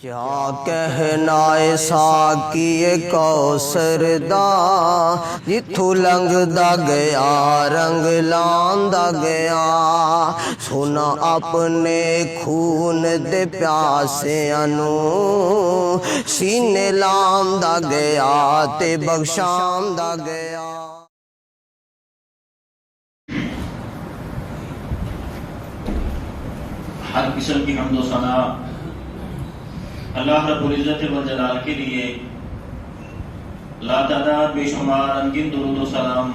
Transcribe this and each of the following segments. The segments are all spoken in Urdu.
کیا کہنا اے ساقی کوثر دا جتھوں لنگدا گیا رنگ لاندا گیا سونا اپنے خون دے پیاسیاں نوں سینے لاندا گیا تے بخشاندا گیا۔ ہر قسم کی حمد و ثنا اللہ رب العزت والجلال کے لیے، لا تعداد بے شمار انگن درود و سلام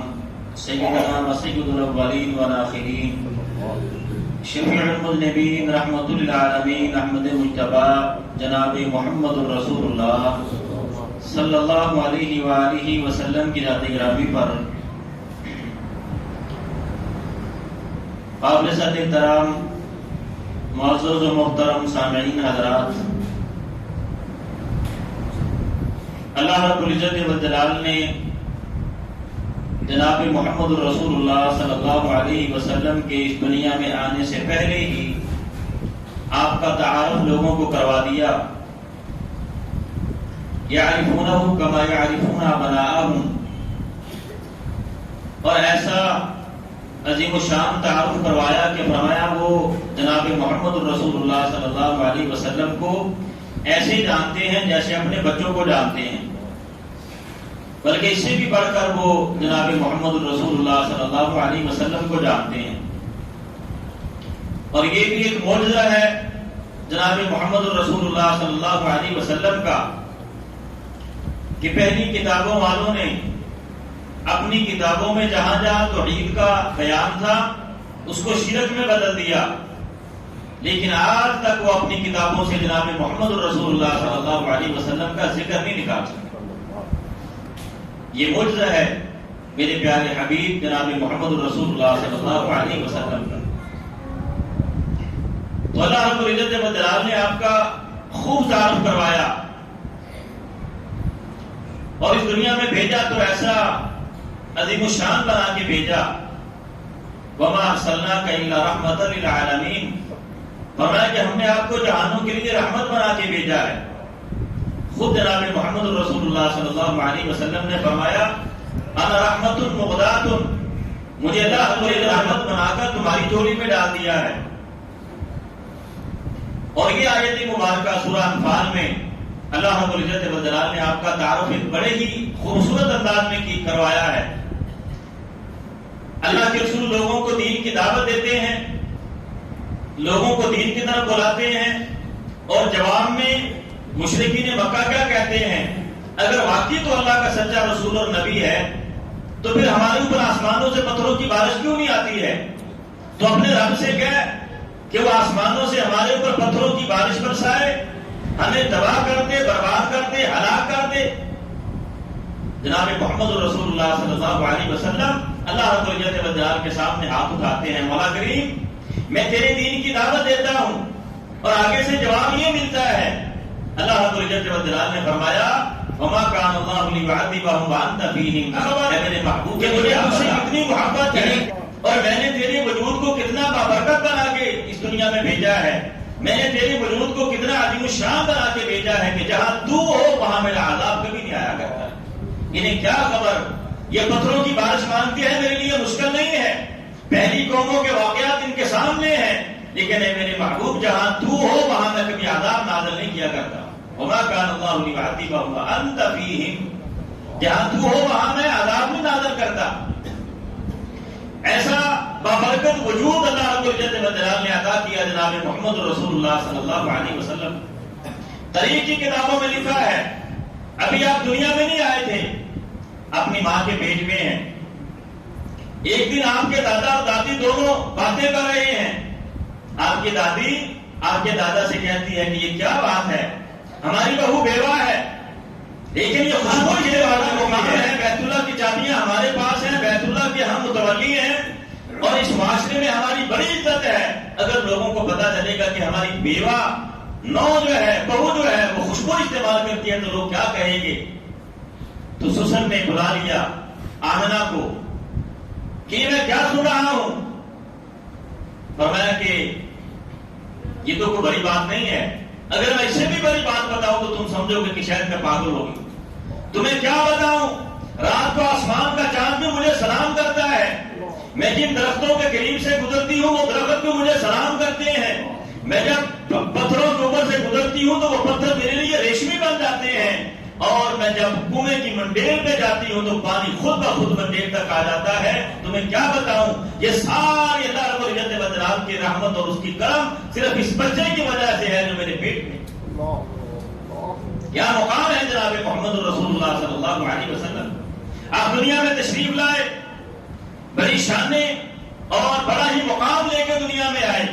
سیدنا و سید الاولین والآخرین شفیع المذنبین رحمت للعالمین احمد مجتبی جناب محمد الرسول اللہ صلی اللہ علیہ وآلہ وسلم کی ذات گرامی پر قابل صد احترام معزز و محترم سامعین حضرات، اللہ رب العزت والجلال نے جناب محمد الرسول اللہ صلی اللہ علیہ وسلم کے اس دنیا میں آنے سے پہلے ہی آپ کا تعارف لوگوں کو کروا دیا۔ یعرفونہ کما یعرفون ابناءہم، اور ایسا عظیم الشان تعارف کروایا کہ فرمایا وہ جناب محمد الرسول اللہ صلی اللہ علیہ وسلم کو ایسے جانتے ہیں جیسے اپنے بچوں کو جانتے ہیں، بلکہ اس سے بھی بڑھ کر وہ جناب محمد الرسول اللہ صلی اللہ علیہ وسلم کو جانتے ہیں۔ اور یہ بھی ایک معجزہ ہے جناب محمد الرسول اللہ صلی اللہ علیہ وسلم کا کہ پہلی کتابوں والوں نے اپنی کتابوں میں جہاں جہاں توحید کا بیان تھا اس کو شرک میں بدل دیا، لیکن آج تک وہ اپنی کتابوں سے جناب محمد الرسول اللہ صلی اللہ علیہ وسلم کا ذکر نہیں نکال سکتے۔ یہ معجزہ ہے میرے پیارے حبیب جناب محمد الرسول اللہ صلی اللہ علیہ وسلم کا۔ تو اللہ رب العزت والجلال نے آپ کا خوب تعارف کروایا اور اس دنیا میں بھیجا تو ایسا عظیم الشان بنا کے بھیجا۔ وَمَا أَرْسَلْنَاكَ إِلَّا رَحْمَةً لِلْعَالَمِينَ، فرمایا کہ ہم نے آپ کو جہانوں کے لیے رحمت بنا کے بھیجا ہے۔ خود جناب محمد الرسول اللہ صلی اللہ علیہ وسلم نے فرمایا انا رحمت مغدات، مجھے اللہ کو ایک رحمت بنا کر تمہاری جوڑی میں ڈال دیا ہے۔ اور یہ آیت مبارکہ سورہ انفال میں اللہ رب العزت والجلال نے آپ کا تعارف ایک بڑے ہی خوبصورت انداز میں کروایا ہے۔ اللہ کے رسول لوگوں کو دین کی دعوت دیتے ہیں، لوگوں کو دین کی طرف بلاتے ہیں، اور جواب میں مشرکین مکہ کیا کہتے ہیں؟ اگر واقعی تو اللہ کا سچا رسول اور نبی ہے تو پھر ہمارے اوپر آسمانوں سے پتھروں کی بارش کیوں نہیں آتی ہے؟ تو اپنے رب سے کہہ کہ وہ آسمانوں سے ہمارے اوپر پتھروں کی بارش برسائے، ہمیں تباہ کر دے، برباد کر دے، ہلاک کر دے۔ جناب محمد رسول اللہ صلی اللہ علیہ وسلم اللہ رب العزت والجلال کے سامنے ہاتھ اٹھاتے ہیں، مولا کریم میں تیرے دین کی دعوت دیتا ہوں، اور آگے سے جواب یہ ملتا ہے۔ اللہ رب العزت والجلال نے فرمایا وما كان الله ليعذبهم وانت فيهم، اے میرے محبوب کہ مجھے آپ سے کتنی محبت ہے اور میں نے تیرے وجود کو کتنا بابرکت بنا کے اس دنیا میں بھیجا ہے، میں نے تیرے وجود کو کتنا عظیم الشان بنا کے بھیجا ہے کہ جہاں تو ہو وہاں میرا عذاب کبھی نہیں آیا کرتا۔ انہیں کیا خبر، یہ پتھروں کی بارش مانگتے ہیں، میرے لیے مشکل نہیں ہے، پہلی قوموں کے واقعات ان کے سامنے ہیں، لیکن اے میرے محبوب جہاں تو ہو وہاں میں کبھی عذاب نازل نہیں کیا کرتا۔ وما كان الله ليعذبهم وانت فيهم، جہاں تو ہو وہاں میں عذاب نہیں نازل کرتا۔ ایسا بابرکت وجود اللہ رب العزت والجلال نے عطا کیا جناب محمد رسول اللہ صلی اللہ علیہ وسلم۔ تاریخ کی کتابوں میں لکھا ہے ابھی آپ دنیا میں نہیں آئے تھے، اپنی ماں کے پیٹ میں ہیں۔ ایک دن آپ کے دادا اور دادی دونوں باتیں کر رہے ہیں، آپ کی دادی آپ کے دادا سے کہتی ہے کہ یہ کیا بات ہے، ہماری بہو بیوہ ہے لیکن یہ خوشبو یہ والا مقام ہے، بیت اللہ کی چابیاں ہمارے پاس ہیں، بیت اللہ کے ہم متولی ہیں، اور اس معاشرے میں ہماری بڑی عزت ہے۔ اگر لوگوں کو پتا چلے گا کہ ہماری بیوہ نو جو ہے، بہو جو ہے وہ خوشبو استعمال کرتی ہے تو لوگ کیا کہیں گے؟ تو سسر نے بلا لیا آمنہ کو کہ میں کیا سن رہا ہوں؟ فرمایا کہ یہ تو کوئی بڑی بات نہیں ہے، اگر میں اسے بھی بڑی بات بتاؤں تو تم سمجھو گے کہ شاید میں پاگل ہوگی. تمہیں کیا بتاؤں؟ رات کو آسمان کا چاند بھی مجھے سلام کرتا ہے. میں جن درختوں کے قریب سے گزرتی ہوں وہ درخت بھی مجھے سلام کرتے ہیں. میں جب پتھروں کے اوپر سے گزرتی ہوں تو وہ پتھر میرے لیے ریشمی بن جاتے ہیں. اور میں جب کنویں کی منڈیر پہ جاتی ہوں تو پانی خود بخود منڈیر تک آ جاتا ہے. تمہیں کیا بتاؤں؟ یہ ساری اللہ رب العزت والجلال کی رحمت اور اس کی کرم صرف اس بچے کی وجہ سے ہے جو میرے پیٹ میں. کیا مقام ہے جناب محمد رسول اللہ صلی اللہ علیہ وسلم. آپ دنیا میں تشریف لائے, بڑی شانیں اور بڑا ہی مقام لے کے دنیا میں آئے.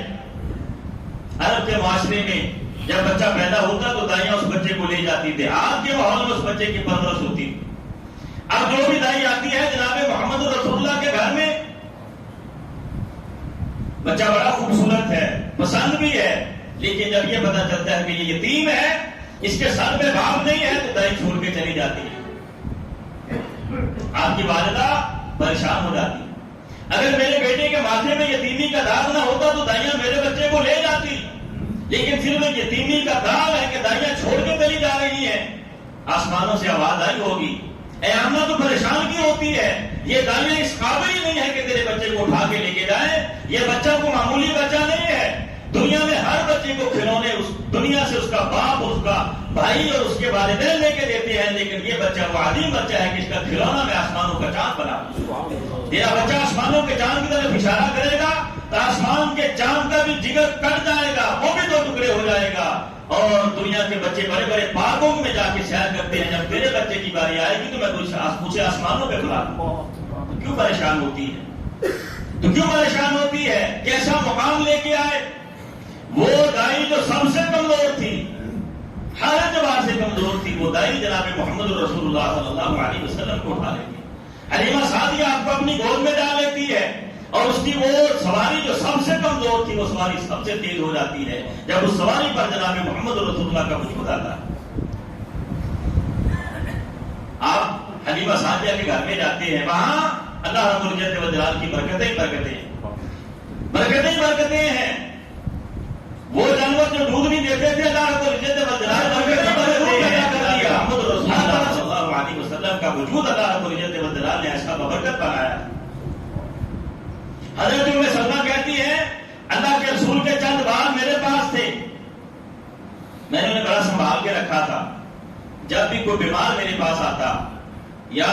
عرب کے معاشرے میں جب بچہ پیدا ہوتا تو دائیاں اس بچے کو لے جاتی تھی. آج کے ماحول میں اس بچے کی پرورش ہوتی. اب جو بھی دائی آتی ہے جناب محمد رسول اللہ کے گھر میں, بچہ بڑا خوبصورت ہے, پسند بھی ہے, لیکن جب یہ پتا چلتا ہے کہ یہ یتیم ہے, اس کے سر میں باپ نہیں ہے, تو دائی چھوڑ کے چلی جاتی ہے. آپ کی والدہ پریشان ہو جاتی. اگر میرے بیٹے کے ماتھے میں یتیمی کا داغ نہ ہوتا تو دائیاں میرے بچے کو لے جاتی, لیکن صرف یتیمی کا داغ ہے کہ دائیاں چھوڑ کے چلی جا رہی ہیں. آسمانوں سے آواز آئی ہوگی, اے اماں تو پریشان کی ہوتی ہے, یہ دائیاں اس قابل ہی نہیں ہے کہ تیرے بچے کو اٹھا کے لے کے جائیں. یہ بچہ کو معمولی بچہ نہیں ہے. دنیا میں ہر بچے کو کھلونے دنیا سے اس کا باپ, اس کا بھائی اور اس کے والدین لے کے دیتے ہیں, لیکن یہ بچہ وہ عظیم بچہ ہے کہ اس کا کھلونا میں آسمانوں کا چاند بنا. تیرا بچہ آسمانوں کے چاند کی طرف اشارہ کرے گا تو آسمان کے چاند کا بھی جگر کٹ جائے گا, وہ بھی 2 ٹکڑے ہو جائے گا. اور دنیا کے بچے بڑے بڑے پارکوں میں جا کے سیر کرتے ہیں. جب تیرے بچے کی باری آئے گی تو میں مجھے آسمانوں پہ بلا دوں. تو کیوں پریشان ہوتی ہے؟ تو کیوں پریشان ہوتی ہے؟ کیسا مقام لے کے آئے؟ وہ دائی جو سب سے کمزور تھی, ہر اعتبار سے کمزور تھی, وہ دائی جناب محمد رسول اللہ صلی اللہ علیہ وسلم کو اٹھا لیتی. حلیمہ سعدیہ آپ کو اپنی گود میں ڈال لیتی ہے, اور اس کی وہ سواری جو سب سے کمزور تھی وہ سواری سب سے تیز ہو جاتی ہے جب اس سواری پر جناب محمد رسول اللہ کا وجود آتا ہے. آپ حلیمہ سعدیہ کے گھر میں جاتے ہیں, وہاں اللہ رب العزت والجلال کی برکتیں ہیں. وہ جانور جو دودھ نہیں دیتے تھے, اللہ رب العزت والجلال محمد رسول اللہ صلی اللہ علیہ وسلم کا وجود اللہ رب العزت والجلال نے ایسا ببرکت بنایا. حضرت ام سلمہ کہتی ہے, اللہ کے رسول کے چند بال میرے پاس تھے, میں نے انہیں بڑا سنبھال کے رکھا تھا. جب بھی کوئی بیمار میرے پاس آتا یا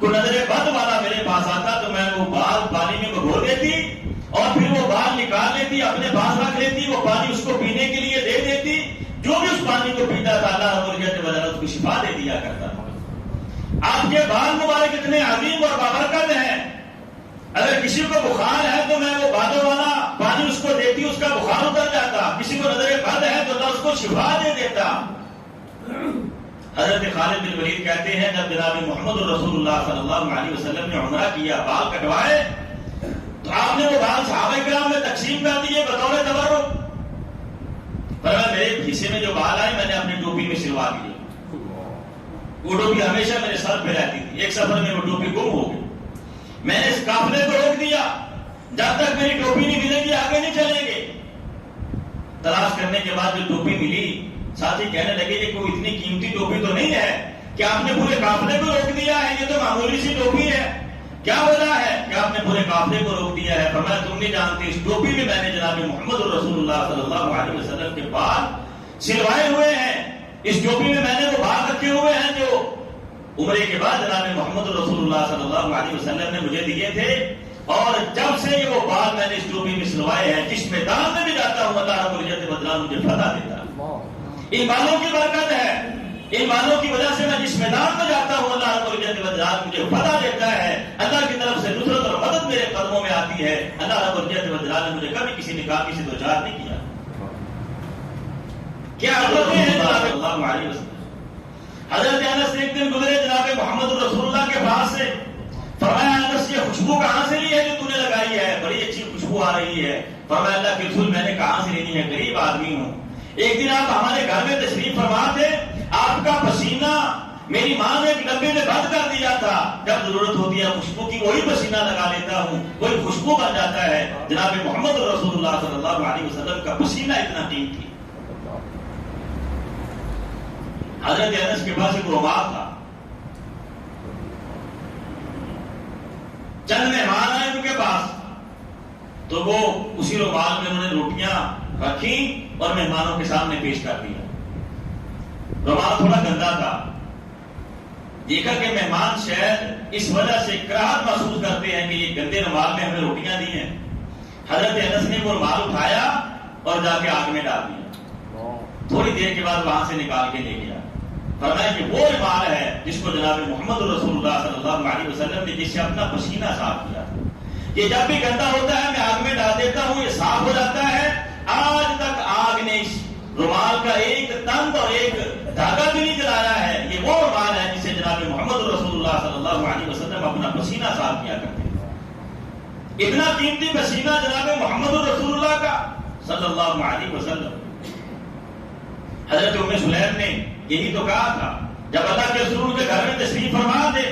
کوئی نظر بد والا میرے پاس آتا تو میں وہ بال پانی میں بھگو دیتی اور پھر وہ بال نکال لیتی, اپنے پاس رکھ لیتی, وہ پانی اس کو پینے کے لیے دے دیتی. جو بھی اس پانی کو پیتا تھا اللہ رب العزت والجلال اس کو شفا دے دیا کرتا تھا. آپ کے بال مبارک اتنے عظیم اور بابرکت ہیں, اگر کسی کو بخار ہے تو میں وہ بادوں والا پانی اس کو دیتی, اس کا بخار اتر جاتا. کسی کو نظر بد ہے تو اللہ اس کو شفا دے دیتا. حضرت خالد بن ولید کہتے ہیں, جب جناب محمد رسول اللہ صلی اللہ علیہ وسلم نے عمرہ کیا, بال کٹوائے, تو آپ نے وہ بال صحابہ کرام میں تقسیم کر دیے بطور تبرک. فرمایا میرے حصے میں جو بال آئے میں نے اپنی ٹوپی میں سلوا دی. وہ ٹوپی ہمیشہ میرے سر پہ رہتی تھی, ایک سفر میں وہ ٹوپی گم ہو گئی. میں نے اس قافلے کو روک دیا, جب تک میری ٹوپی نہیں ملے گی آگے نہیں چلیں گے. تلاش کرنے کے بعد جو ٹوپی ملی, ساتھی کہنے لگے کہ کوئی اتنی قیمتی ٹوپی تو نہیں ہے کہ آپ نے پورے قافلے کو روک دیا ہے, یہ تو معمولی سی ٹوپی ہے, کیا وجہ ہے کہ آپ نے پورے قافلے کو روک دیا ہے؟ فرمایا تم نہیں جانتے, اس ٹوپی میں میں نے جناب محمد رسول اللہ صلی اللہ علیہ وسلم کے بال سلوائے ہوئے ہیں. اس ٹوپی میں میں نے وہ بال رکھے ہوئے ہیں جو عمرے کے بعد جناب محمد رسول اللہ صلی اللہ علیہ وسلم نے مجھے دیے تھے, اور جب سے یہ وہ بال میں نے اس ٹوپی میں سلوائے ہیں, جس میدان میں بھی جاتا ہوں اللہ رب العزت والجلال مجھے فتح دیتا ہے. ان بالوں کی برکت ہے, ان بالوں کی وجہ سے میں جس میدان میں جاتا ہوں اللہ رب العزت والجلال مجھے فتح دیتا ہے. اللہ کی طرف سے نصرت اور مدد میرے قدموں میں آتی ہے. اللہ رب العزت والجلال نے مجھے کبھی کسی نکاح سے دوچار نہیں کیا. کیا حضرت ہیں جناب اللہ علیہ وسلم. حضرت انس ایک دن گزرے جناب محمد رسول اللہ کے پاس سے, فرمایا انس یہ خوشبو کہاں سے لی ہے جو تو نے لگائی ہے, بڑی اچھی خوشبو آ رہی ہے. فرمایا اللہ کے رسول میں نے کہاں سے لینی ہے, غریب آدمی ہوں. ایک دن آپ ہمارے گھر میں تشریف فرما تھے, آپ کا پسینہ میری ماں نے ایک ڈبے میں بند کر دیا تھا, جب ضرورت ہوتی ہے خوشبو کی وہی پسینہ لگا لیتا ہوں, وہی خوشبو بن جاتا ہے. جناب محمد رسول اللہ صلی اللہ علیہ وسلم کا پسینہ اتنا قیمتی. حضرت انس کے پاس ایک رومال تھا. چند مہمان آئے ان کے پاس تو وہ اسی رومال میں انہوں نے روٹیاں رکھی اور مہمانوں کے سامنے پیش کر دیا. رومال تھوڑا گندا تھا. دیکھا کہ مہمان شاید اس وجہ سے کراہت محسوس کرتے ہیں کہ یہ گندے رومال میں ہمیں روٹیاں دی ہیں. حضرت انس نے وہ رومال اٹھایا اور جا کے آگ میں ڈال دیا. تھوڑی دیر کے بعد وہاں سے نکال کے لے گیا. فرمایا کہ وہ رومال ہے جس کو جناب محمد رسول اللہ صلی اللہ علیہ وسلم نے جس سے اپنا پسینہ صاف کیا تھا. یہ جب بھی گندا ہوتا ہے میں آگ میں ڈال دیتا ہوں, یہ صاف ہو جاتا ہے. آج تک آگ نے اس رومال کا ایک تند اور ایک دھاگا بھی نہیں جلایا ہے. یہ وہ رومال ہے جسے جناب محمد رسول اللہ صلی اللہ علیہ وسلم اپنا پسینہ صاف کیا کرتے ہیں. اتنا قیمتی پسینہ جناب محمد رسول اللہ کا صلی اللہ علیہ وسلم. حضرت ام سلیم نے یہی تو کہا تھا جب اللہ کے رسول کے گھر میں تشریف فرما دے,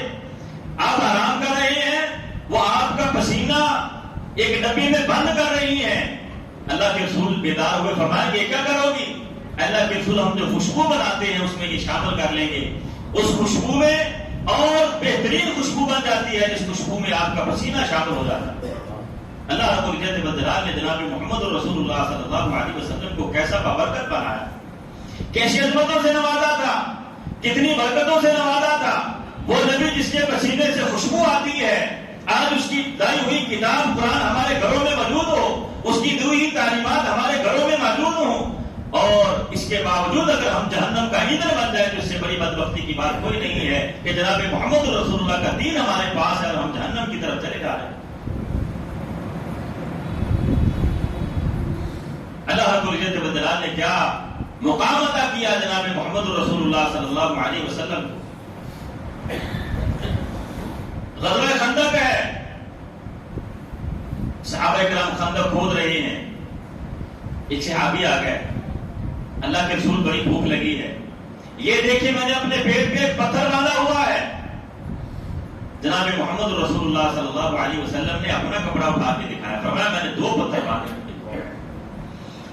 آپ آرام کر رہے ہیں, وہ آپ کا پسینہ ایک ڈبی میں بند کر رہی ہیں. اللہ کے رسول بیدار ہوئے فرمایا کہ یہ کیا کرو گی؟ اللہ کے رسول ہم جو خوشبو بناتے ہیں اس میں یہ شامل کر لیں گے. اس خوشبو میں اور بہترین خوشبو بن جاتی ہے جس خوشبو میں آپ کا پسینہ شامل ہو جاتا ہے. اللہ رب العزت والجلال نے جناب محمد رسول اللہ صلی اللہ علیہ وسلم کو کیسا بابرکت بنایا, کیسی عظمتوں سے نوازا تھا, کتنی برکتوں سے نوازا تھا. وہ نبی جس کے پسینے سے خوشبو آتی ہے, آج اس کی دائی ہوئی کتاب قرآن ہمارے گھروں میں موجود ہو, اس کی دی ہوئی تعلیمات ہمارے گھروں میں موجود ہوں, اور اس کے باوجود اگر ہم جہنم کا ایندھن بن جائے تو اس سے بڑی بدبختی کی بات کوئی نہیں ہے کہ جناب محمد رسول اللہ کا دین ہمارے پاس ہے اور ہم جہنم کی طرف چلے جا رہے ہیں. اللہ رب العزت والجلال نے کیا مقام عطا کیا جناب محمد رسول اللہ صلی اللہ علیہ وسلم. غزوہ خندق ہے, صحابہ کرام خندق کھود رہے ہیں. ایک صحابی آ گئے, اللہ کے رسول بڑی بھوک لگی ہے, یہ دیکھیں میں نے اپنے پیٹ پہ پتھر باندھا ہوا ہے. جناب محمد رسول اللہ صلی اللہ علیہ وسلم نے اپنا کپڑا اٹھا کے دکھایا, فرمایا میں نے 2 پتھر باندھے,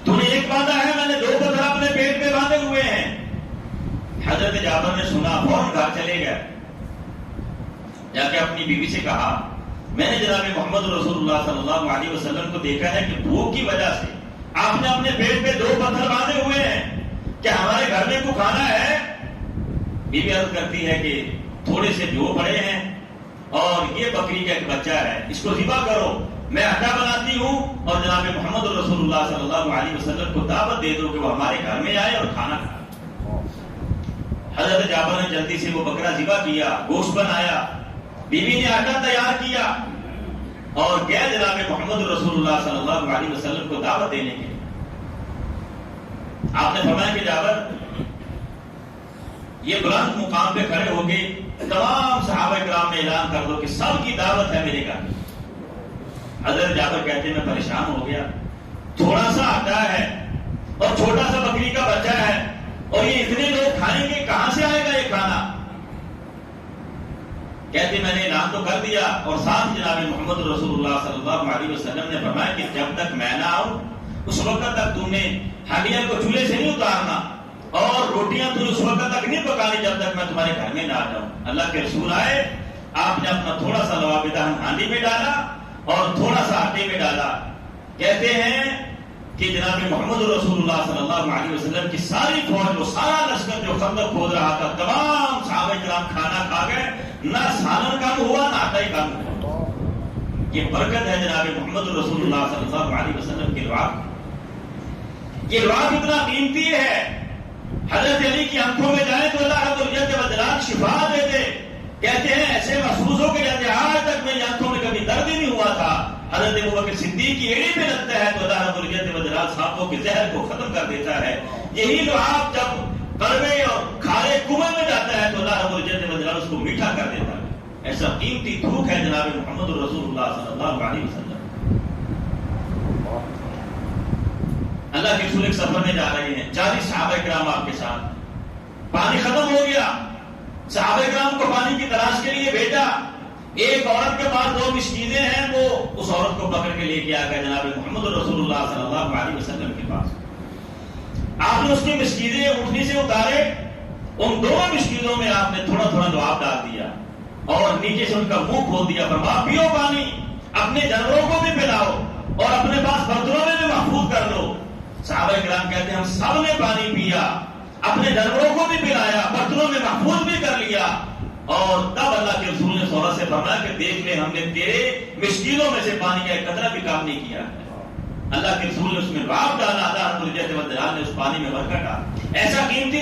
تو نے ایک باندھا ہے, میں نے 2 پتھر اپنے پیٹ پہ باندھے ہوئے ہیں. حضرت جابر نے سنا, فوراً گھر چلے گئے, جا کے اپنی بیوی سے کہا میں نے جناب محمد رسول اللہ صلی اللہ علیہ وسلم کو دیکھا ہے کہ بھوک کی وجہ سے آپ نے اپنے پیٹ پہ 2 پتھر باندھے ہوئے ہیں, کیا ہمارے گھر میں کو کھانا ہے؟ بیوی عرض کرتی ہے کہ تھوڑے سے جو پڑے ہیں اور یہ بکری کا ایک بچہ ہے, اس کو ذبح کرو, میں آٹا بناتی ہوں اور جناب محمد رسول اللہ صلی اللہ علیہ وسلم کو دعوت دے دو کہ وہ ہمارے گھر میں آئے اور کھانا کھائے. حضرت جابر نے جلدی سے وہ بکرا ذبح کیا, گوشت بنایا, بیوی نے آٹا تیار کیا اور گئے جناب محمد رسول اللہ صلی اللہ علیہ وسلم کو دعوت دینے کے. آپ نے فرمایا کہ جابر یہ بلند مقام پہ کھڑے ہو کے تمام صحابہ کرام میں اعلان کر دو کہ سب کی دعوت ہے میرے گھر. حضرت جابر کہتے ہیں میں پریشان ہو گیا, تھوڑا سا آٹا ہے اور چھوٹا سا بکری کا بچہ ہے اور یہ اتنے لوگ کھائیں گے, کہاں سے آئے گا یہ کھانا؟ کہتے میں نے اعلان تو کر دیا اور ساتھ جناب محمد رسول اللہ صلی اللہ علیہ وسلم نے فرمایا کہ جب تک میں نہ آؤں اس وقت تک تم نے ہانڈیاں کو چولہے سے نہیں اتارنا اور روٹیاں تم اس وقت تک نہیں پکانی جب تک میں تمہارے گھر میں نہ آ جاؤں. اللہ کے رسول آئے, آپ نے اپنا تھوڑا سا لواب دہن ہانڈی میں ڈالا اور تھوڑا سا آٹے میں ڈالا. کہتے ہیں کہ جناب محمد رسول اللہ صلی اللہ علیہ وسلم کی ساری فوج, وہ سارا لشکر جو خندق کھود رہا تھا, تمام صحابہ کرام کھانا کھا گئے, نہ سالن کم ہوا نہ آٹا ہی کم ہوا. یہ برکت ہے جناب محمد رسول اللہ صلی اللہ علیہ وسلم کی دعا. یہ دعا اتنا قیمتی ہے. حضرت علی کی آنکھوں میں جائے تو اللہ رب العزت والجلال شفا دیتے. کہتے ہیں ایسے محسوس ہو کے جاتے آج تک میری آنکھوں میں کبھی درد ہی نہیں ہوا تھا. حضرت ابوبکر صدیق کی ایڑی پہ لگتا ہے تو اللہ رب العزت والجلال سانپوں کے زہر کو ختم کر دیتا ہے. یہی دعا جب کڑوے اور کھارے کنویں میں جاتا ہے تو اللہ رب العزت والجلال اس کو میٹھا کر دیتا ہے. ایسا قیمتی تھوک ہے جناب محمد رسول اللہ صلی اللہ علیہ وسلم. اللہ کے رسول ایک سفر میں جا رہے ہیں, 40 صحابہ کرام آپ کے ساتھ. پانی ختم ہو گیا, صحابہ کرام کو پانی کی تلاش کے لیے بھیجا. ایک عورت کے پاس 2 مسکینیں ہیں, وہ اس عورت کو پکڑ کے لے کے آ گئے جناب محمد رسول اللہ صلی اللہ علیہ وسلم کے پاس. آپ نے اس کی مسکینیں اٹھنی سے اتارے ان دونوں مشکلوں میں آپ نے تھوڑا تھوڑا لعاب ڈال دیا اور نیچے سے ان کا منہ کھول دیا، فرمایا پیو پانی، اپنے جانوروں کو بھی پلاؤ اور اپنے پاس برتنوں میں بھی محفوظ کر لو۔ صحابہ کرام کہتے ہیں ہم سب نے پانی پیا، اپنے جانوروں کو بھی پلایا، برتنوں میں محفوظ بھی کر لیا، اور تب اللہ کے رسول نے سورہ سے فرمایا کہ دیکھ لے ہم نے تیرے مشکلوں میں سے پانی کا ایک قطرہ بھی کام نہیں کیا ہے۔ اللہ کے رسول نے اس میں لعاب ڈالا، اللہ رب العزت والجلال نے اس پانی میں برکت ڈالا۔ ایسا قیمتی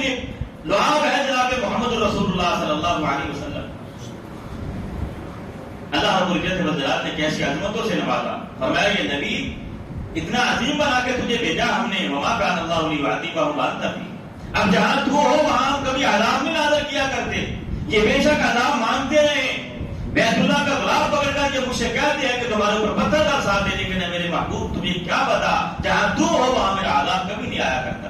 لعاب ہے جناب محمد رسول اللہ صلی اللہ علیہ وسلم۔ اللہ رب العزت والجلال نے کیسی عظمتوں سے نوازا، فرمایا یہ نبی اتنا عظیم بنا کے تجھے بھیجا ہم نے، وما کان اللہ لیعذبہم وانت فیہم۔ اب جہاں تو ہو وہاں ہم کبھی عذاب نہیں نازل کیا کرتے، یہ بے شک عذاب مانگتے رہے، بیت اللہ کا غلاف پکڑ کر یہ مجھ سے کہتے ہیں کہ تمہارے اوپر پتھر کا ساتھ دے، لیکن میرے محبوب تمہیں کیا پتا جہاں تو ہو وہاں میرا عذاب کبھی نہیں آیا کرتا۔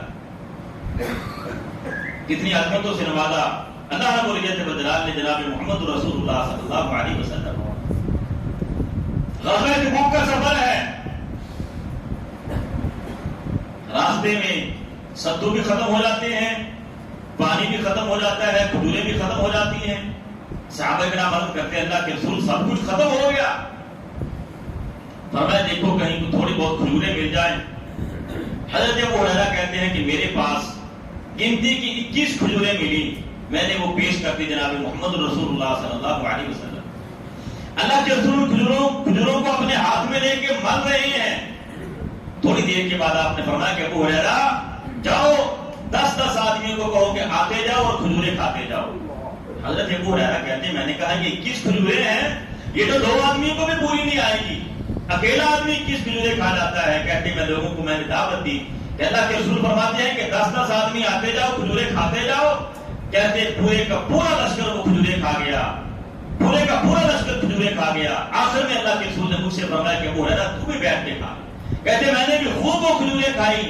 کتنی عظمتوں سے نوازا اللہ رب العزت والجلال نے جناب محمد رسول اللہ صلی اللہ علیہ وسلم۔ غزوہ تبوک کا سفر ہے، راستے میں ستو بھی ختم ہو جاتے ہیں، پانی بھی ختم ہو جاتا ہے، کھجوریں بھی ختم ہو جاتی ہیں۔ صحابہ کرام عرض کرتے ہیں اللہ کے رسول سب کچھ ختم ہو گیا، فرمایا دیکھو کہیں تھوڑی بہت کھجوریں مل جائیں۔ حضرت ابو ہریرہ کہتے ہیں کہ میرے پاس گنتی کی 21 کھجوریں ملی، میں نے وہ پیش کر دی جناب محمد رسول اللہ صلی اللہ علیہ وسلم۔ اللہ کے رسول کھجوروں کو اپنے ہاتھ میں لے کے مل رہے ہیں۔ تھوڑی دیر کے بعد آپ نے فرمایا کہ ابو ہریرہ جاؤ 10 آدمیوں کو کہو کہ آتے جاؤ اور کھجوریں کھاتے جاؤ۔ حضرت ابو ہریرہ کہتے ہیں میں نے کہا یہ 21 کھجوریں ہیں، یہ تو 2 آدمیوں کو بھی پوری نہیں آئے گی، اکیلا آدمی 21 کھجوریں کھا جاتا ہے۔ کہتے میں لوگوں کو میں نے دعوت دی کہ اللہ کے رسول فرماتے ہیں کہ 10 آدمی آتے جاؤ کھجوریں کھاتے جاؤ۔ کہتے پورے کا پورا لشکر وہ کھجوریں کھا گیا، پورے کا پورا لشکر کھجوریں کھا گیا۔ آخر میں اللہ کے رسول نے مجھ سے فرمایا کہ ابو ہریرہ تو بھی بیٹھ کے کھا۔ کہتے میں نے بھی خوب وہ کھجوریں کھائی،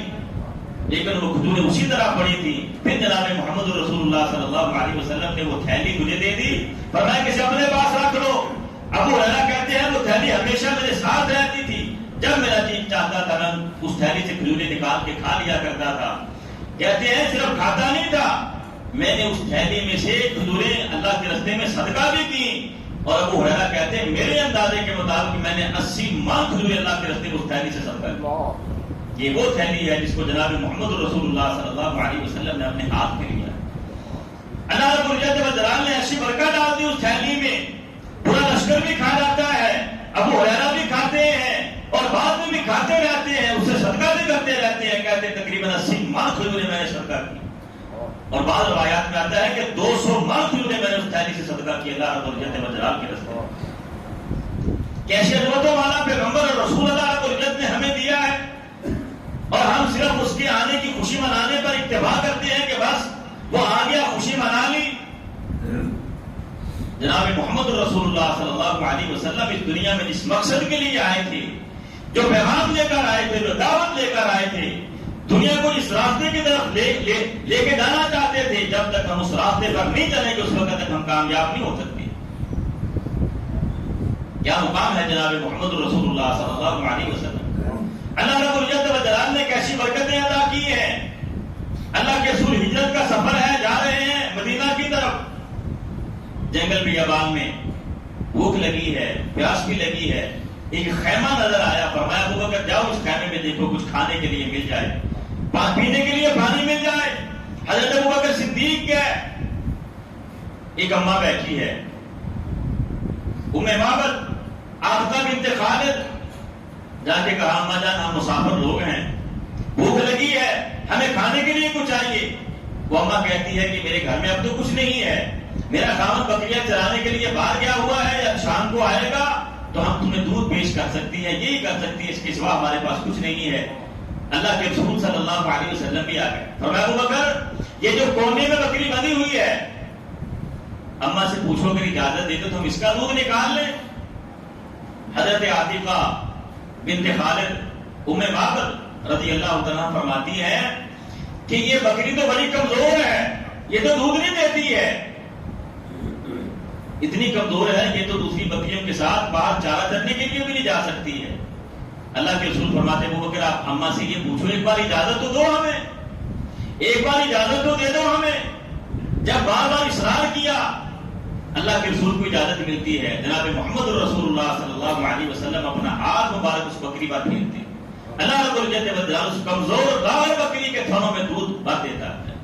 لیکن وہ کھجوریں اسی طرح پڑی تھی۔ پھر جناب محمد رسول اللہ صلی اللہ علیہ وسلم نے وہ تھیلی مجھے دے دی، فرمایا کہ اسے اپنے پاس رکھ لو۔ ابو ہریرہ کہتے ہیں وہ تھیلی ہمیشہ میرے ساتھ رہتی تھی، جب میرا جی چاہتا تھا میں اس تھیلی سے کھجوریں نکال کے کھا لیا کرتا تھا۔ کہتے ہیں صرف کھاتا نہیں تھا، میں نے اس تھیلی میں سے کھجوریں اللہ کے راستے میں صدقہ بھی کی۔ اور ابو ہریرہ کہتے ہیں میرے اندازے کے مطابق میں نے 80 من کھجوریں اللہ کے راستے میں اس تھیلی سے صدقہ کی۔ یہ وہ تھیلی ہے جس کو جناب محمد رسول اللہ صلی اللہ علیہ وسلم نے اپنے ہاتھ میں لیا۔ اللہ رب العزت والجلال نے ایسی برکت ڈال دی اس تھیلی میں، پورا لشکر بھی کھا جاتا ہے، ابو ہریرہ بھی کھاتے ہیں اور بعد میں بھی کھاتے رہتے ہیں، اسے صدقہ بھی کرتے رہتے ہیں۔ کہتے ہیں تقریباً 80 من کھجوریں میں نے صدقہ کی، اور بعض روایات میں آتا ہے کہ 200 من کھجوریں میں نے اس تھیلی سے صدقہ کی اللہ رب العزت والجلال کے راستے میں۔ کیسے عظمتوں والا پیغمبر اور رسول اللہ رب العزت نے ہمیں دیا ہے، اور ہم صرف اس کے آنے کی خوشی منانے پر اتباع کرتے ہیں کہ بس وہ آ گیا خوشی منا لی۔ جناب محمد رسول اللہ صلی اللہ علیہ وسلم اس دنیا میں جس مقصد کے لیے آئے تھے، جو پیغام لے کر آئے تھے، جو دعوت لے کر آئے تھے، دنیا کو اس راستے کی طرف لے کے جانا چاہتے تھے، جب تک ہم اس راستے پر نہیں چلیں گے اس وقت تک ہم کامیاب نہیں ہو سکتے۔ کیا مقام ہے جناب محمد رسول اللہ صلی اللہ علیہ وسلم۔ اللہ رب العزت والجلال نے کیسی برکتیں ادا کی ہیں۔ اللہ کے رسول ہجرت کا سفر ہے، جا رہے ہیں مدینہ کی طرف، جنگل بیابان میں بھوک لگی ہے، پیاس بھی لگی ہے، ایک خیمہ نظر آیا، فرمایا ابو بکر جاؤ اس خیمے میں دیکھو کچھ کھانے کے لیے مل جائے، پینے کے لیے پانی مل جائے۔ حضرت ابو بکر صدیق گئے، ایک اماں بیٹھی ہے، ام معبد آفتہ بنت خالد، جا کے کہا اماں جان ہم مسافر لوگ ہیں، بھوک لگی ہے، ہمیں کھانے کے لیے کچھ چاہیے۔ وہ اماں کہتی ہے کہ میرے گھر میں اب تو کچھ نہیں ہے، میرا خاوند بکریاں چرانے کے لیے باہر گیا ہوا ہے، یا شام کو آئے گا تو ہم تمہیں دودھ پیش کر سکتی ہے، یہی کر سکتی ہے، اس کے سوا ہمارے پاس کچھ نہیں ہے۔ اللہ کے رسول صلی اللہ علیہ وسلم بھی آ گئے، فرمایا ابو بکر یہ جو کونے میں بکری بندھی ہوئی ہے، اماں سے پوچھو کہ اجازت دے تو ہم اس کا دودھ نکال لیں۔ حضرت عاتقہ بنت خالد ام معبد رضی اللہ عنہا فرماتی ہے کہ یہ بکری تو بڑی کمزور ہے، یہ تو دودھ نہیں دیتی ہے، اتنی کمزور ہے یہ تو دوسری بکریوں کے ساتھ باہر چارہ چرنے کے لیے بھی نہیں جا سکتی ہے۔ اللہ کے رسول فرماتے ہیں ابو بکر آپ اماں سے یہ پوچھو، ایک بار اجازت تو دو ہمیں، ایک بار اجازت تو دے دو ہمیں۔ جب بار بار اصرار کیا، اللہ کے رسول کو اجازت ملتی ہے، جناب محمد رسول اللہ صلی اللہ علیہ وسلم اپنا ہاتھ مبارک اس بکری پر پھیرتے ہیں، اللہ رب العزت و جلالہ اس کمزور لاغر بکری کے تھنوں میں دودھ بھر دیتا ہے،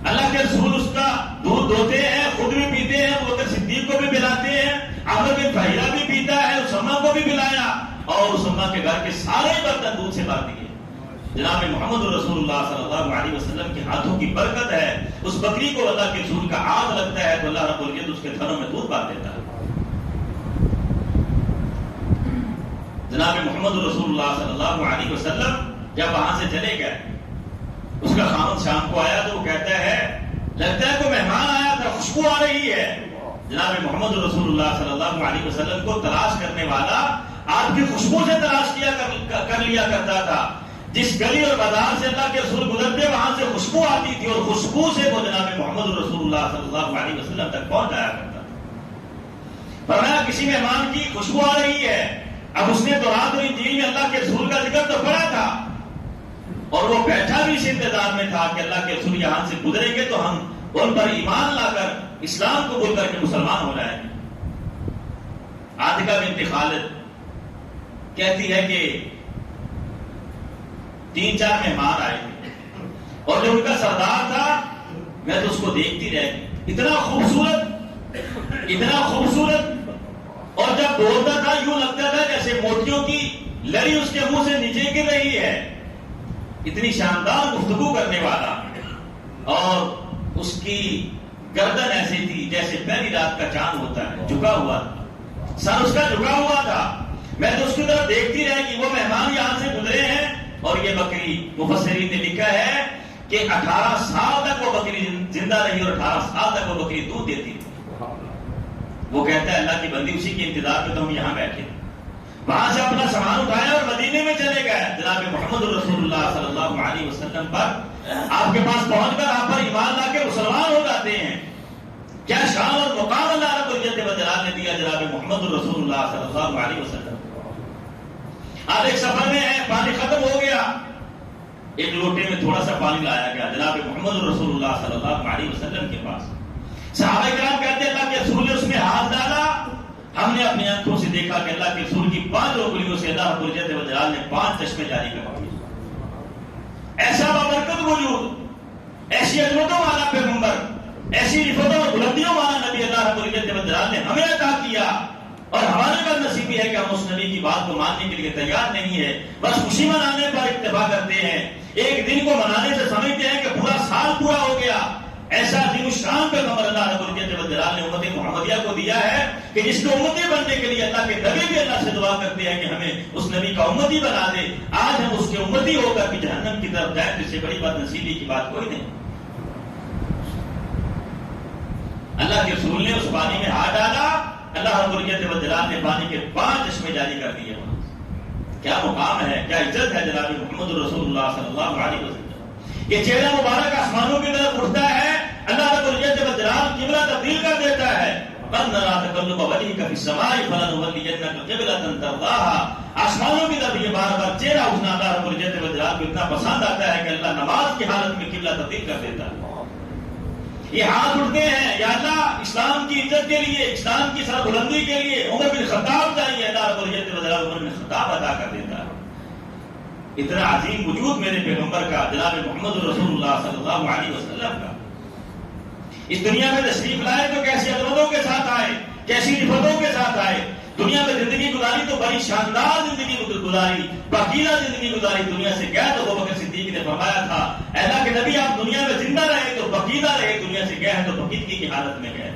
اللہ کے رسول اس کا دودھ دھوتے ہیں، خود بھی پیتے ہیں، ابو بکر صدیق کو بھی پلاتے ہیں، عمرو بن فہیرہ بھی پیتا ہے، اسامہ کو بھی پلایا، اور اسامہ کے گھر کے سارے برتن دودھ سے بھر دیے۔ جناب محمد رسول اللہ صلی اللہ علیہ وسلم کے ہاتھوں کی برکت ہے، اس بکری کو اللہ کے رسول کا ہاتھ لگتا ہے تو اللہ رب العزت اس کے تھنوں میں دودھ بھر دیتا ہے۔ جناب محمد رسول اللہ صلی اللہ علیہ وسلم جب وہاں سے چلے گئے، اس کا خامد شام کو آیا تو وہ کہتا ہے لگتا ہے کوئی مہمان آیا تھا، خوشبو آ رہی ہے۔ جناب محمد رسول اللہ صلی اللہ علیہ وسلم کو تلاش کرنے والا آپ کی خوشبو سے تلاش کر لیا کرتا تھا، جس گلی اور بازار سے اللہ کے رسول گزرتے وہاں سے خوشبو آتی تھی، اور خوشبو سے وہ جناب محمد رسول اللہ صلی اللہ علیہ وسلم تک پہنچ جایا کرتا تھا۔ فرمایا کسی مہمان کی خوشبو آ رہی ہے، اب اس نے تورات اور انجیل میں اللہ کے رسول کا ذکر تو پڑھا تھا، اور وہ بیٹھا بھی اس انتظار میں تھا کہ اللہ کے رسول یہاں سے گزریں گے تو ہم ان پر ایمان لا کر اسلام قبول کر کے مسلمان ہو جائیں گے۔ عاتکہ بنت خالد کہتی ہے کہ 3-4 مہمان آئے تھے، اور جو ان کا سردار تھا میں تو اس کو دیکھتی رہ گئی، اتنا خوبصورت، اور جب بولتا تھا یوں لگتا تھا جیسے موتیوں کی لڑی اس کے منہ سے نیچے گر رہی ہے، اتنی شاندار گفتگو کرنے والا، اور اس کی گردن ایسی تھی جیسے پہلی رات کا چاند ہوتا ہے، جھکا ہوا تھا، سر اس کا جھکا ہوا تھا، میں تو اس کی طرف دیکھتی رہ گئی۔ وہ مہمان یہاں سے گزرے ہیں، اور یہ بکری مفسرین نے لکھا ہے کہ 18 سال تک وہ بکری زندہ رہی، اور 18 سال تک وہ بکری دودھ دیتی تھی۔ وہ کہتا ہے اللہ کی بندی اسی کے انتظار پہ تو ہم یہاں بیٹھے، وہاں سے اپنا سامان اٹھایا اور مدینے میں چلے گئے۔ جناب محمد رسول اللہ صلی اللہ علیہ وسلم پر آپ کے پاس پہنچ کر آپ پر ایمان لا کے مسلمان ہو جاتے ہیں۔ کیا شان اور مقام اللہ رب العزت و جلالہ نے دیا جناب محمد رسول اللہ صلی اللہ علیہ وسلم۔ آج ایک سفر میں ہے، پانی ختم ہو گیا، ایک لوٹے میں تھوڑا سا پانی لایا گیا جناب محمد رسول اللہ صلی اللہ علیہ وسلم کے پاس۔ صحابہ کرام کہتے ہیں اللہ کے رسول نے اس میں ہاتھ ڈالا، ہم نے اپنی آنکھوں سے دیکھا کہ اللہ کے رسول کی 5 انگلیوں سے اللہ رب العزت و جلالہ نے 5 چشمے جاری کر دیے۔ ایسا بابرکت وجود، ایسی عظمتوں والا پیغمبر، ایسی رفتوں اور بلندیوں والا نبی اللہ رب العزت و جلالہ نے ہمیں عطا کیا، اور ہمارے بد نصیبی ہے کہ ہم اس نبی کی بات کو ماننے کے لیے تیار نہیں ہے، بس خوشی منانے پر اکتفا کرتے ہیں، ایک دن کو منانے سے سمجھتے ہیں کہ پورا سال پورا ہو گیا۔ ایسا عظیم الشان پیغمبر اللہ رب العزت و جلالہ نے امت محمدیہ کو دیا ہے کہ جس کو امتی بننے کے لیے اللہ کے نبی بھی اللہ سے دعا کرتے ہیں کہ ہمیں اس نبی کا امتی بنا دے۔ آج ہم اس کے امتی ہو کر بھی جہنم کی طرف جائیں، اس سے بڑی بد نصیبی کی بات کوئی نہیں۔ اللہ کے رسول نے اس پانی میں ہاتھ ڈالا، اللہ رب العزت و جلالہ نے پانی کے 5 چشمے جاری کر دیے۔ کیا مقام ہے، کیا عزت ہے جناب محمد رسول اللہ صلی اللہ علیہ وسلم۔ یہ چہرہ مبارک آسمانوں کی طرف اٹھتا ہے، اللہ رب العزت و جلالہ قبلہ تبدیل کر دیتا ہے۔ قد نرى تقلب وجهك في السماء فلنولينك قبلة ترضاها۔ آسمانوں کی طرف یہ بار بار چہرہ اٹھنا اللہ رب العزت و جلالہ کو اتنا پسند آتا ہے کہ اللہ نماز کی حالت میں قبلہ تبدیل کر دیتا ہے۔ یہ ہاتھ اٹھتے ہیں، یا اللہ اسلام کی عزت کے لیے، اسلام کی سر بلندی کے لیے عمر بن خطاب چاہیے، اللہ رب العزت و جلالہ عمر بن خطاب عطا کر دیتا ہے۔ اتنا عظیم وجود میرے پیغمبر کا، جناب محمد رسول اللہ صلی اللہ علیہ وسلم کا، اس دنیا میں تشریف لائے تو کیسی عظمتوں کے ساتھ آئے، کیسی رفتوں کے ساتھ آئے، دنیا میں زندگی گزاری تو بڑی شاندار زندگی گزاری، پاکیزہ زندگی گزاری۔ دنیا سے گئے تو ابو بکر صدیق نے فرمایا تھا اے اللہ کے نبی آپ دنیا میں زندہ رہے تو پاکیزہ رہے، دنیا سے گئے ہیں تو پاکیزگی کی حالت میں گئے۔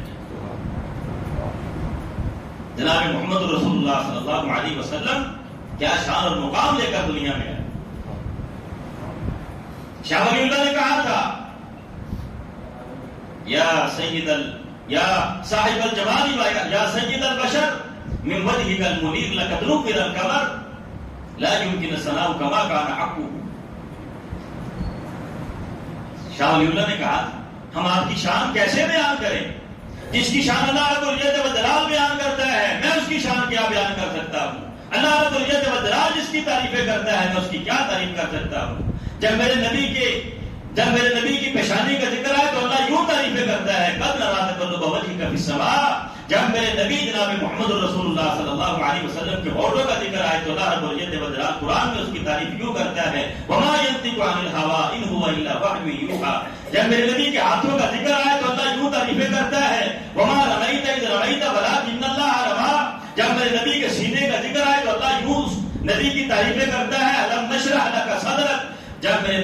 جناب محمد رسول اللہ صلی اللہ علیہ وسلم کیا شان اور مقام لے کر دنیا میں آئے۔ شاہ ولی اللہ نے کہا تھا یا صاحب الجمال یا سید البشر من وجهك المنير لقد نكر القمر لا يمكن الثناء كما كان حقه۔ شاہ ولی اللہ نے کہا ہم آپ کی شان کیسے بیان کریں، جس کی شان اللہ رب العزت و جلال بیان کرتا ہے، میں اس کی شان کیا بیان کر سکتا ہوں۔ اللہ رب العزت و جلال جس کی تعریفیں کرتا ہے میں اس کی کیا تعریف کر سکتا ہوں۔ جب میرے نبی کی پیشانی کا ذکر ہے تو اللہ یوں تعریفیں کرتا ہے فی السماء، جب میرے نبی جناب محمد رسول اللہ صلی اللہ علیہ وسلم کے ہونٹوں کا ذکر آئے تو اللہ رب العزت و جلال قرآن میں اس کی تعریف یوں کرتا ہے وما ينطق عن الهوى ان هو الا وحی یوحی، جب میرے نبی کے ہاتھوں کا ذکر آئے تو اللہ یوں تعریفیں کرتا ہے وما رمیت اذ رمیت ولکن اللہ رمی، جب میرے نبی کے سینے کا ذکر آئے تو اللہ یوں نبی کی تعریفیں کرتا ہے الم نشرح لک صدرک، جب میرے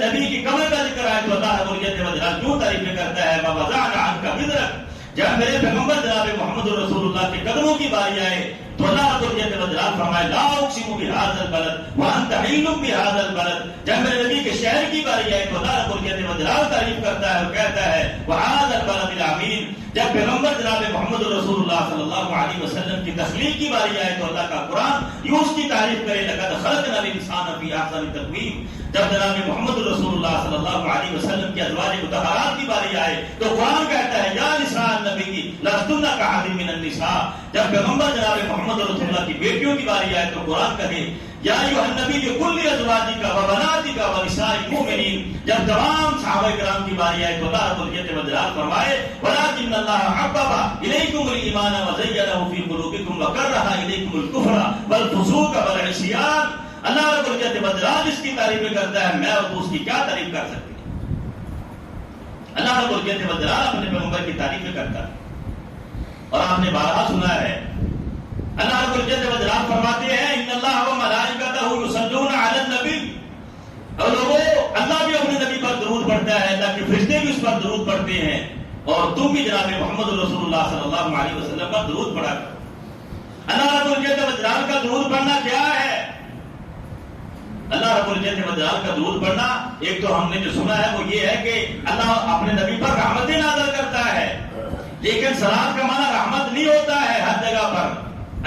نبی کی کمر کا ذکر آئے تو اللہ رب العزت و جلال یوں تعریفیں کرتا ہے ووضعنا عنک وزرک، جب میرے پیغمبر جناب محمد رسول اللہ کے قدموں کی باری آئے تو اللہ رب العزت و جلال فرمائے لا اقسم بهذا البلد وانت حل بهذا البلد، جب میرے نبی کے شہر کی باری آئے تو اللہ رب العزت و جلال تعریف کرتا ہے اور کہتا ہے وهذا البلد الامین، جب پیغمبر جناب محمد رسول اللہ صلی اللہ علیہ وسلم کی تخلیق کی باری آئے تو اللہ کا قرآن یوں اس کی تعریف کرے لقد خلقنا الانسان فی احسن تقویم، جب جناب محمد رسول اللہ صلی اللہ علیہ وسلم کی ازواج مطہرات کی باری آئے تو قرآن کہتا ہے یا نساء النبی لستن کاحد من النساء، جب پیغمبر جناب محمد رسول اللہ کی بیٹیوں کی باری آئے تو قرآن کہے یا ایھا النبی کل ازواجک و بناتک و نساء المؤمنین، جب تمام صحابہ کرام کی باری آئے تو اللہ رب العزت و جلال فرمائے ولکن اللہ حبب الیکم الایمان وزینہ فی قلوبکم وکرہ الیکم الکفر والفسوق والعصیان، اللہ رب العزت و جلال جس کی تعریفیں کرتا ہے میں اور تو اس کی کیا تعریف کر سکتے ہیں؟ اللہ رب العزت و جلال اپنے پیغمبر کی تعریفیں کرتا ہے اور آپ نے بارہا سنا ہے اللہ رب العزت و جلال فرماتے ہیں ان اللہ و ملائکتہ یصلون علی النبی، اور لوگوں اللہ بھی اپنے نبی پر درود پڑھتا ہے، اللہ کے فرشتے بھی اس پر درود پڑھتے ہیں اور تم بھی جناب محمد رسول اللہ صلی اللہ علیہ وسلم پر درود پڑھا کرو۔ اللہ رب العزت و جلال کا درود پڑھنا کیا ہے؟ اللہ رب العزت و جلال کا درود پڑھنا ایک تو ہم نے جو سنا ہے وہ یہ ہے کہ اللہ اپنے نبی پر رحمتیں نازل کرتا ہے، لیکن صلاۃ کا معنی رحمت نہیں ہوتا ہے ہر جگہ پر۔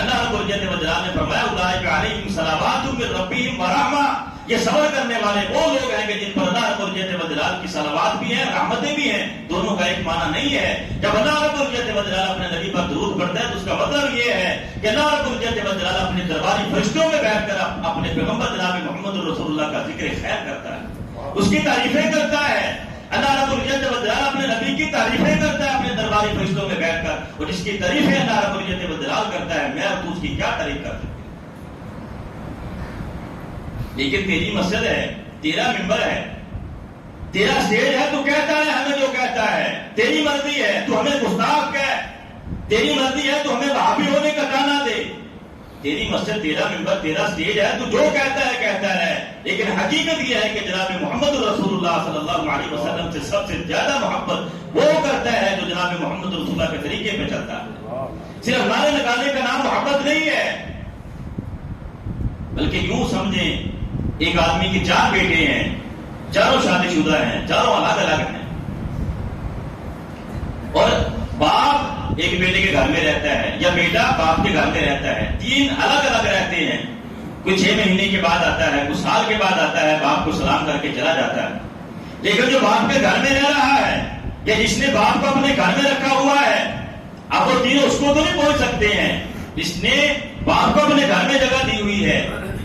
اللہ رب العزت و جلال نے فرمایا اولئک علیہم صلوات من ربہم ورحمہ، یہ صبر کرنے والے وہ لوگ ہیں کہ جن پر اللہ رب العزت و جلال کی صلوات بھی ہیں رحمتیں بھی ہیں، دونوں کا ایک معنی نہیں ہے۔ جب اللہ رب العزت و جلال اپنے نبی پر درود پڑھتا ہے تو اس کا مطلب یہ ہے کہ اللہ رب العزت و جلال اپنے درباری فرشتوں میں بیٹھ کر اپنے پیغمبر جناب محمد رسول اللہ کا ذکر خیر کرتا ہے، اس کی تعریفیں کرتا ہے۔ اللہ رب العزت و جلال اپنے نبی کی تعریفیں کرتا ہے اپنے درباری فرشتوں میں بیٹھ کر، اور جس کی تعریفیں اللہ رب العزت و جلال کرتا ہے میں اور تو اس کی کیا تعریف کر سکتے ہیں؟ لیکن تیری مسجد ہے، تیرا ممبر ہے، تیرا اسٹیج ہے، تو کہتا ہے ہمیں جو کہتا ہے، تیری مرضی ہے تو ہمیں گستاخ کہہ، تیری مرضی ہے تو ہمیں وہابی ہونے کا گانا دے، تیری مسجد تیرا ممبر تیرا اسٹیج ہے تو جو کہتا ہے، لیکن حقیقت یہ ہے کہ جناب محمد رسول اللہ صلی اللہ علیہ وسلم سے سب سے زیادہ محبت وہ کرتا ہے جو جناب محمد رسول اللہ کے طریقے پہ چلتا ہے۔ صرف نعرے لگانے کا نام محبت نہیں ہے، بلکہ یوں سمجھیں ایک آدمی کے 4 بیٹے ہیں، چاروں شادی شدہ ہیں، چاروں الگ الگ ہیں، اور باپ ایک بیٹے کے گھر میں رہتا ہے یا بیٹا باپ کے گھر میں رہتا ہے، 3 الگ الگ رہتے ہیں، کوئی 6 مہینے کے بعد آتا ہے، کچھ سال کے بعد آتا ہے، باپ کو سلام کر کے چلا جاتا ہے۔ لیکن جو باپ کے گھر میں رہ رہا ہے یا جس نے باپ کو اپنے گھر میں رکھا ہوا ہے، اب وہ تینوں اس کو تو نہیں پہنچ سکتے ہیں، جس نے باپ کو اپنے گھر میں جگہ دی ہوئی ہے۔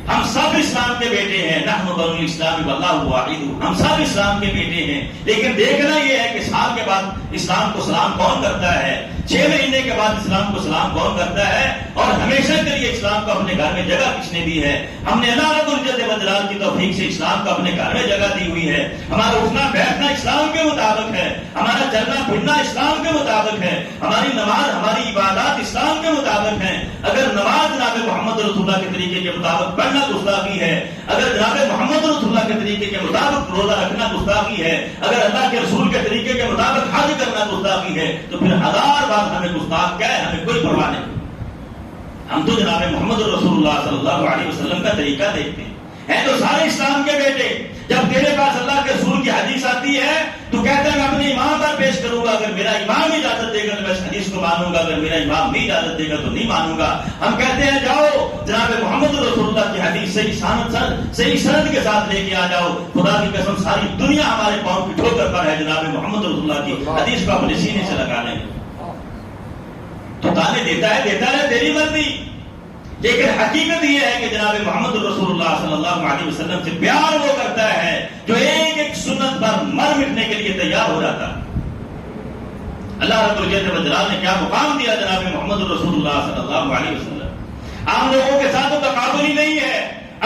ہم سب اسلام کے بیٹے ہیں، نحن بنو الاسلام واللہ واحد، ہم سب اسلام کے بیٹے ہیں، لیکن دیکھنا یہ ہے کہ سال کے بعد اسلام کو سلام کون کرتا ہے، 6 مہینے کے بعد اسلام کو سلام کون کرتا ہے، اور ہمیشہ کے لیے اسلام کو اپنے گھر میں جگہ کس نے دی ہے؟ ہم نے اللہ رب العزت و جلال کی توفیق سے اسلام کو اپنے گھر میں جگہ دی ہوئی ہے۔ ہمارا اٹھنا بیٹھنا اسلام کے مطابق ہے، ہمارا چلنا پھرنا اسلام کے مطابق ہے، ہماری نماز ہماری عبادات اسلام کے مطابق ہیں۔ اگر نماز جناب محمد رسول اللہ کے طریقے کے مطابق پڑھنا گستاخی ہے، اگر جناب محمد رسول اللہ کے طریقے کے مطابق روزہ رکھنا گستاخی ہے، اگر اللہ کے رسول کے طریقے کے مطابق حج کرنا گستاخی ہے، تو پھر 1000 بار ہمیں گستاخ کیا ہے، ہمیں کوئی پرواہ نہیں۔ ہم تو جناب محمد رسول اللہ صلی اللہ علیہ وسلم کا طریقہ دیکھتے ہیں تو سارے اسلام کے بیٹے۔ جب تیرے پاس اللہ کے رسول کی حدیث آتی ہے تو کہتا ہے میں اپنے امام پر پیش کروں گا، اگر میرا امام اجازت دے گا تو میں اس حدیث کو مانوں گا، اگر میرا امام نہیں اجازت دے گا تو نہیں مانوں گا۔ ہم کہتے ہیں جاؤ جناب محمد رسول اللہ کی حدیث صحیح سند کے ساتھ لے کے آ جاؤ، خدا کی قسم ساری دنیا ہمارے پاؤں کی ٹھوکر پر ہے، جناب محمد رسول اللہ کی حدیث کو اپنے سینے سے لگا لیں۔ تو تانے دیتا ہے تیری مرضی، لیکن حقیقت یہ ہے کہ جناب محمد رسول اللہ صلی اللہ علیہ وسلم سے پیار وہ کرتا ہے جو ایک ایک سنت پر مر مٹنے کے لیے تیار ہو جاتا ہے۔ اللہ رب العزت والجلال نے کیا مقام دیا جناب محمد رسول اللہ صلی اللہ علیہ وسلم. عام لوگوں کے ساتھ تو تقابل ہی نہیں ہے،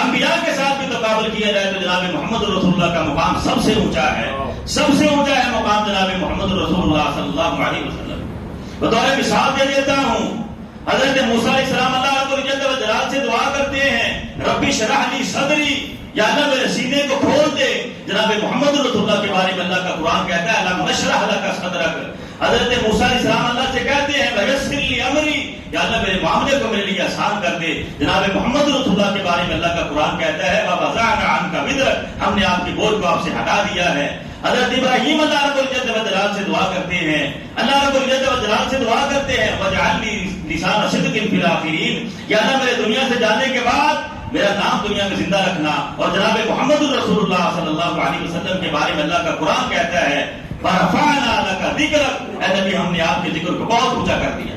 انبیاء کے ساتھ بھی تقابل کیا جائے تو جناب محمد رسول اللہ کا مقام سب سے اونچا ہے، سب سے اونچا ہے مقام جناب محمد رسول اللہ صلی اللہ علیہ وسلم. بطور مثال دے دیتا ہوں، حضرت موسیٰ علیہ السلام اللہ رب العزت والجلال سے دعا کرتے ہیں ربی اشرح لی صدری، یا اللہ میرے سینے کو کھول دے. جناب محمد رسول اللہ کے بارے میں اللہ کا قرآن کہتا ہے الم نشرح لک صدرک. حضرت موسیٰ علیہ السلام اللہ سے کہتے ہیں ویسر لی امری، یا اللہ میرے معاملے کو میرے لیے آسان کر دے. جناب محمد رسول اللہ کے بارے میں اللہ کا قرآن کہتا ہے ووضعنا عنک وزرک، ہم نے آپ کے بوجھ کو آپ سے ہٹا دیا ہے. حضرت ابراہیم اللہ رب العزت والجلال سے دعا کرتے ہیں، اللہ رب العزت والجلال سے دعا کرتے ہیں وجعل لی لسان صدق فی الآخرین، یا اللہ میرے دنیا سے جانے کے بعد میرا نام دنیا میں زندہ رکھنا. اور جناب محمد رسول اللہ صلی اللہ علیہ وسلم کے بارے میں اللہ کا قرآن کہتا ہے وَرَفَعْنَا لَكَ ذِكْرَكَ، اے نبی ہم نے آپ کے ذکر کو بہت اونچا کر دیا،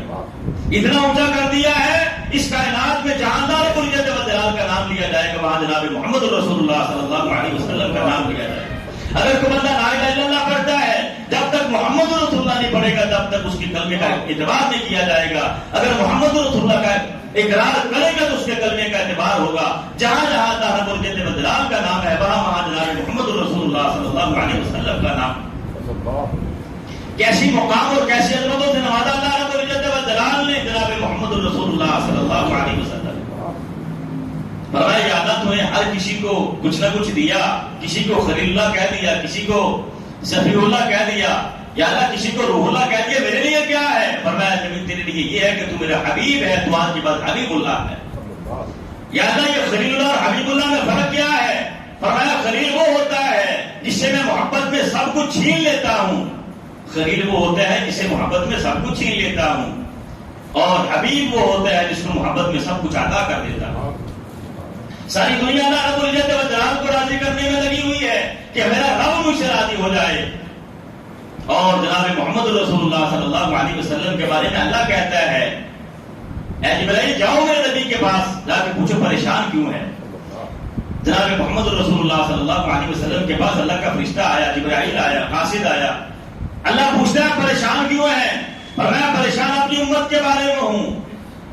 اتنا اونچا کر دیا ہے اس کائنات میں جہاں اللہ رب العزت والجلال کا نام لیا جائے گا وہاں جناب محمد رسول اللہ صلی اللہ علیہ وسلم کا نام لیا جائے گا. اگر کوئی بندہ لا الہ الا اللہ پڑھتا ہے جب تک محمد رسول اللہ نہیں پڑھے گا تب تک اس کی کلمے کا اعتبار نہیں کیا جائے گا. اگر محمد رسول اللہ کا اقرار کرے گا تو اس کے کلمے کا اعتبار ہوگا. جہاں جہاں اللہ رب العزت والجلال کا نام ہے وہاں وہاں جناب محمد رسول اللہ صلی اللہ علیہ وسلم کا نام. کیسی مقام اور کیسی عظمتوں سے نوازا اللہ رب العزت والجلال نے جناب محمد رسول اللہ صلی اللہ علیہ وسلم. فرمایا عادت میں ہر کسی کو کچھ نہ کچھ دیا، کسی کو خلیل اللہ کہہ دیا، کسی کو صفی اللہ کہہ دیا، یا اللہ کسی کو روح اللہ کہہ دیا. میرے لیے کیا ہے؟ فرمایا تیرے لیے یہ ہے کہ تو میرا حبیب ہے، تو آج کے بعد حبیب اللہ ہے. یا اللہ یہ خلیل اللہ اور حبیب اللہ میں فرق کیا ہے؟ فرمایا خلیل وہ ہوتا ہے جس سے میں محبت میں سب کچھ چھین لیتا ہوں، خلیل وہ ہوتا ہے جس سے محبت میں سب کچھ چھین لیتا ہوں، اور حبیب وہ ہوتا ہے جس کو محبت میں سب کچھ عطا کر دیتا ہوں. ساری دنیا اللہ رب العزت والجلال کو راضی کرنے میں لگی ہوئی ہے کہ میرا رب مجھ سے راضی ہو جائے. اور جناب محمد رسول اللہ صلی اللہ علیہ وسلم کے بارے میں اللہ کہتا ہے اے جبرائیل جاؤ میرے نبی کے پاس جا کے پوچھو پریشان کیوں ہے. جناب محمد رسول اللہ صلی اللہ علیہ وسلم کے پاس اللہ کا فرشتہ آیا، جبرائیل آیا، قاصد آیا. اللہ پوچھتا ہے پریشان کیوں ہے؟ اور میں پریشان اپنی امت کے بارے میں ہوں.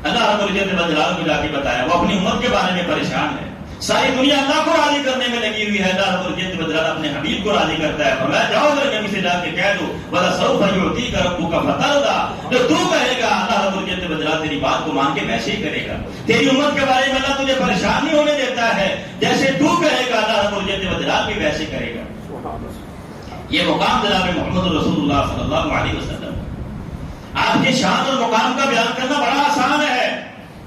اللہ رب العزت والجلال کو جا کے بتایا وہ اپنی امت کے بارے میں پریشان ہے. ساری دنیا اللہ کو راضی کرنے میں لگی ہوئی ہے، اللہ رب العزت والجلال اپنے حبیب کو راضی کرتا ہے. فرمایا جاؤ میرے نبی سے جا کے کہہ دو وَلَسَوْفَ يُعْطِيكَ رَبُّكَ فَتَرْضَىٰ، جو تو کہے گا اللہ رب العزت والجلال تیری بات کو مان کے ویسے ہی کرے گا. تیری امت کے بارے میں اللہ تجھے پریشان نہیں ہونے دیتا ہے، جیسے تو کہے گا اللہ رب العزت والجلال بھی ویسے کرے گا. یہ مقام جناب محمد رسول اللہ صلی اللہ علیہ وسلم. آپ کے شان اور مقام کا بیان کرنا بڑا آسان ہے،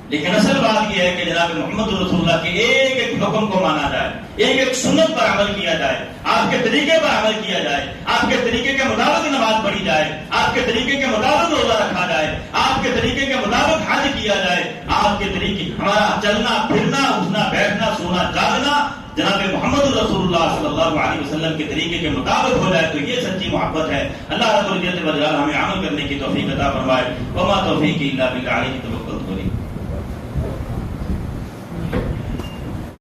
لیکن اصل بات یہ ہے کہ جناب محمد رسول اللہ کے ایک ایک حکم کو مانا جائے، ایک ایک سنت پر عمل کیا جائے، آپ کے طریقے پر عمل کیا جائے، آپ کے طریقے کے مطابق نماز پڑھی جائے، آپ کے طریقے کے مطابق روزہ رکھا جائے، آپ کے طریقے کے مطابق حج کیا جائے، آپ کے طریقے ہمارا چلنا پھرنا اٹھنا بیٹھنا سونا جاگنا جناب محمد رسول اللہ صلی اللہ علیہ وسلم کے طریقے کے مطابق ہو جائے تو یہ سچی محبت ہے. اللہ رب العزت والجلال ہمیں عمل کرنے کی توفیق عطا فرمائے. وما توفیقی الا باللہ.